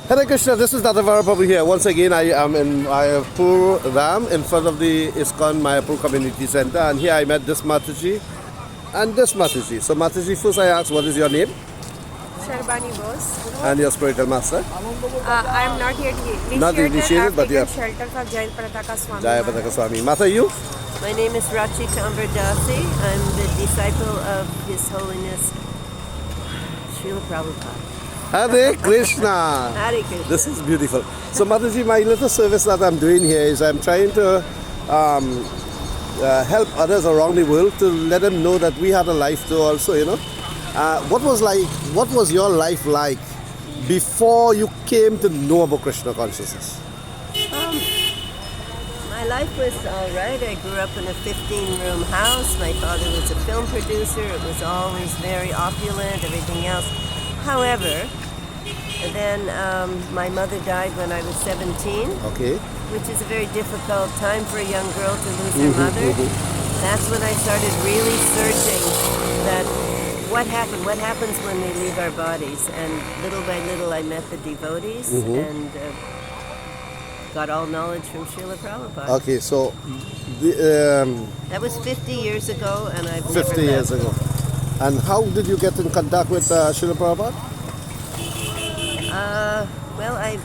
Hare Krishna, this is Natavara Prabhu here. Once again, I am in Mayapur Ram in front of the ISKCON Mayapur Community Center, and here I met this Mataji and this Mataji. So Mataji, first I asked, what is your name? Sharbani Bose. And your spiritual master? I am not yet initiated. Not initiated, but you have shelter for Jai Prataka Swami. Jaya Pataka Swami. Mata, you? My name is Rachita Ambardasi. I'm the disciple of His Holiness Srila Prabhupada. Hare Krishna. Hare Krishna. This is beautiful. So Mataji, my little service that I'm doing here is I'm trying to help others around the world to let them know that we had a life too also, you know. What was your life like before you came to know about Krishna consciousness? My life was all right. I grew up in a 15-room house. My father was a film producer. It was always very opulent, everything else. However, then my mother died when I was 17, Okay. which is a very difficult time for a young girl to lose her mother. That's when I started really searching that what happens when we leave our bodies. And little by little I met the devotees and got all knowledge from Srila Prabhupada. Okay, so That was 50 years ago, and I've 50 never years left. ago. And how did you get in contact with Srila Prabhupada? Well, I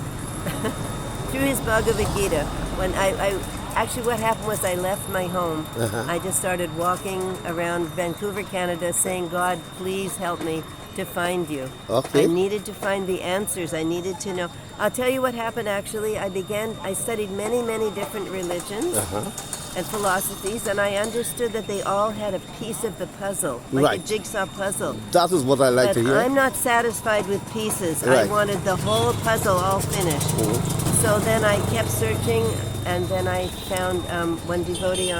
through his Bhagavad Gita. When I actually, what happened was I left my home. I just started walking around Vancouver, Canada, saying, "God, please help me to find you." Okay. I needed to find the answers. I needed to know. I'll tell you what happened. Actually, I studied many different religions. And philosophies, and I understood that they all had a piece of the puzzle, like Right. a jigsaw puzzle. That is what I like But to hear. I'm not satisfied with pieces. Right. I wanted the whole puzzle all finished. So then I kept searching, and then I found one devotee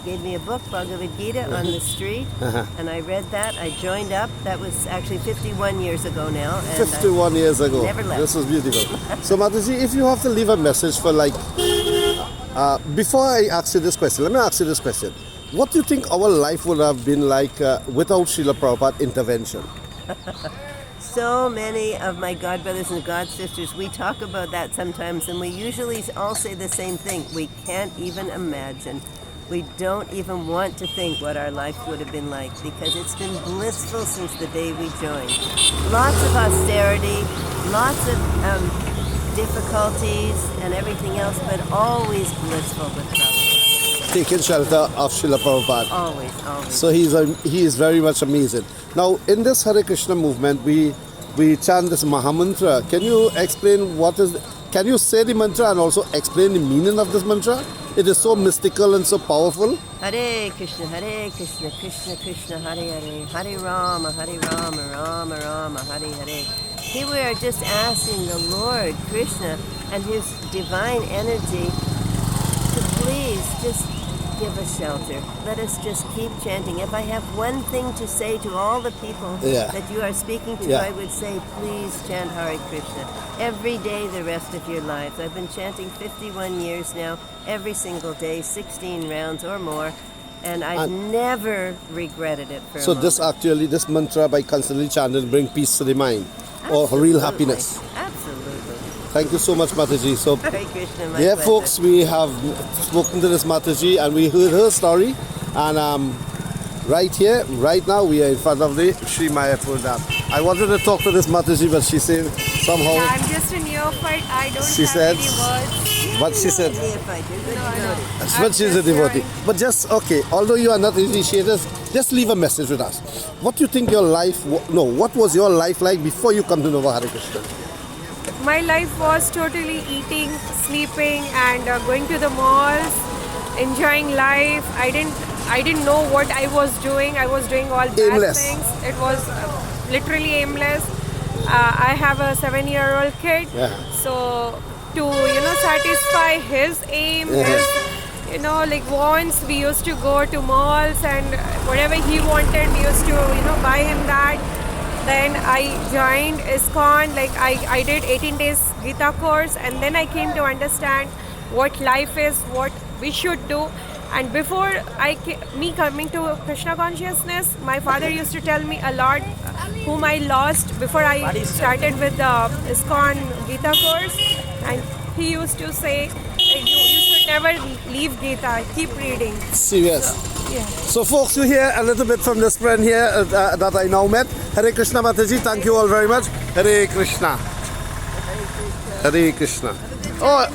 gave me a book, Bhagavad Gita, on the street, and I read that. I joined up. That was actually 51 years ago now. And 51 years ago. Never left. This is beautiful. So Mataji, if you have to leave a message for before I ask you this question, let me ask you this question. What do you think our life would have been like without Srila Prabhupada intervention? So many of my godbrothers and godsisters, we talk about that sometimes, and we usually all say the same thing. We can't even imagine. We don't even want to think what our life would have been like, because it's been blissful since the day we joined. Lots of austerity, lots of difficulties and everything else, but always blissful with Prabhupada. Taking shelter of Srila Prabhupada. Always. So he is very much amazing. Now, in this Hare Krishna movement, we chant this Mahamantra. Can you explain can you say the mantra and also explain the meaning of this mantra? It is so mystical and so powerful. Hare Krishna, Krishna Krishna, Hare Hare, Hare Rama, Rama Rama, Hare Hare. Here we are just asking the Lord Krishna and His divine energy to please just give us shelter. Let us just keep chanting. If I have one thing to say to all the people that you are speaking to, I would say, please chant Hare Krishna every day the rest of your lives. I've been chanting 51 years now, every single day, 16 rounds or more, and I've never regretted it for a moment. This mantra by constantly chanting bring peace to the mind or real happiness. Absolutely. Thank you so much, Mataji. So, Hare Krishna, my yeah, pleasure. folks, we have spoken to this Mataji and we heard her story. And right here, right now, we are in front of the Sri Mayapur Dam. I wanted to talk to this Mataji, but she said somehow. I'm just a neophyte. I don't She have said- any words. What she said. No. But she's a devotee. But just, okay, although you are not initiated, just leave a message with us. What do you think your life, what was your life like before you come to know Hare Krishna? My life was totally eating, sleeping, and going to the malls, enjoying life. I didn't know what I was doing. I was doing all bad Aimless. things. It was literally aimless. I have a 7-year-old kid, so to satisfy his aim, his wants, we used to go to malls, and whatever he wanted, we used to buy him that. Then I joined ISKCON, I did 18 days Gita course, and then I came to understand what life is, what we should do. And before me coming to Krishna consciousness, my father used to tell me a lot, whom I lost before I started with the ISKCON Gita course. And he used to say, you should never leave Gita, keep reading. Serious. Yeah. So folks, you hear a little bit from this friend here that I now met. Hare Krishna Mataji, thank you all very much. Hare Krishna. Hare Krishna. Oh.